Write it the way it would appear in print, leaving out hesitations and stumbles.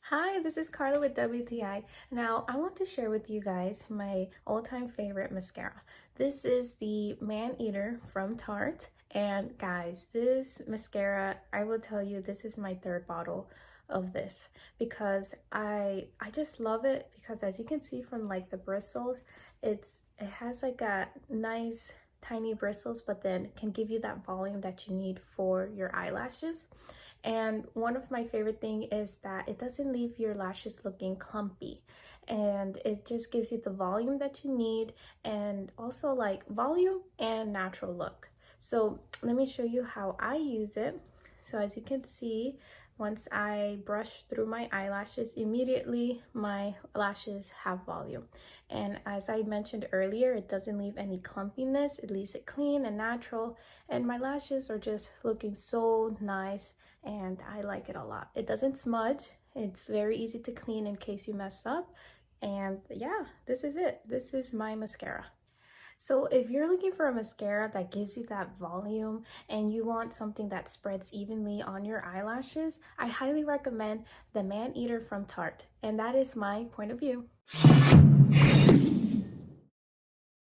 Hi, this is Carla with WTI. Now, I want to share with you guys my all-time favorite mascara. This is the Maneater from Tarte. And guys, this mascara, I will tell you, this is my third bottle of this because I just love it because as you can see from like the bristles, it has like a nice tiny bristles, but then can give you that volume that you need for your eyelashes. And one of my favorite thing is that it doesn't leave your lashes looking clumpy, and it just gives you the volume that you need, and also like volume and natural look. So let me show you how I use it. So as you can see, once I brush through my eyelashes, immediately my lashes have volume. And as I mentioned earlier, it doesn't leave any clumpiness, it leaves it clean and natural. And my lashes are just looking so nice and I like it a lot. It doesn't smudge, it's very easy to clean in case you mess up. And yeah, this is it. This is my mascara. So if you're looking for a mascara that gives you that volume and you want something that spreads evenly on your eyelashes, I highly recommend the Maneater from Tarte. And that is my point of view.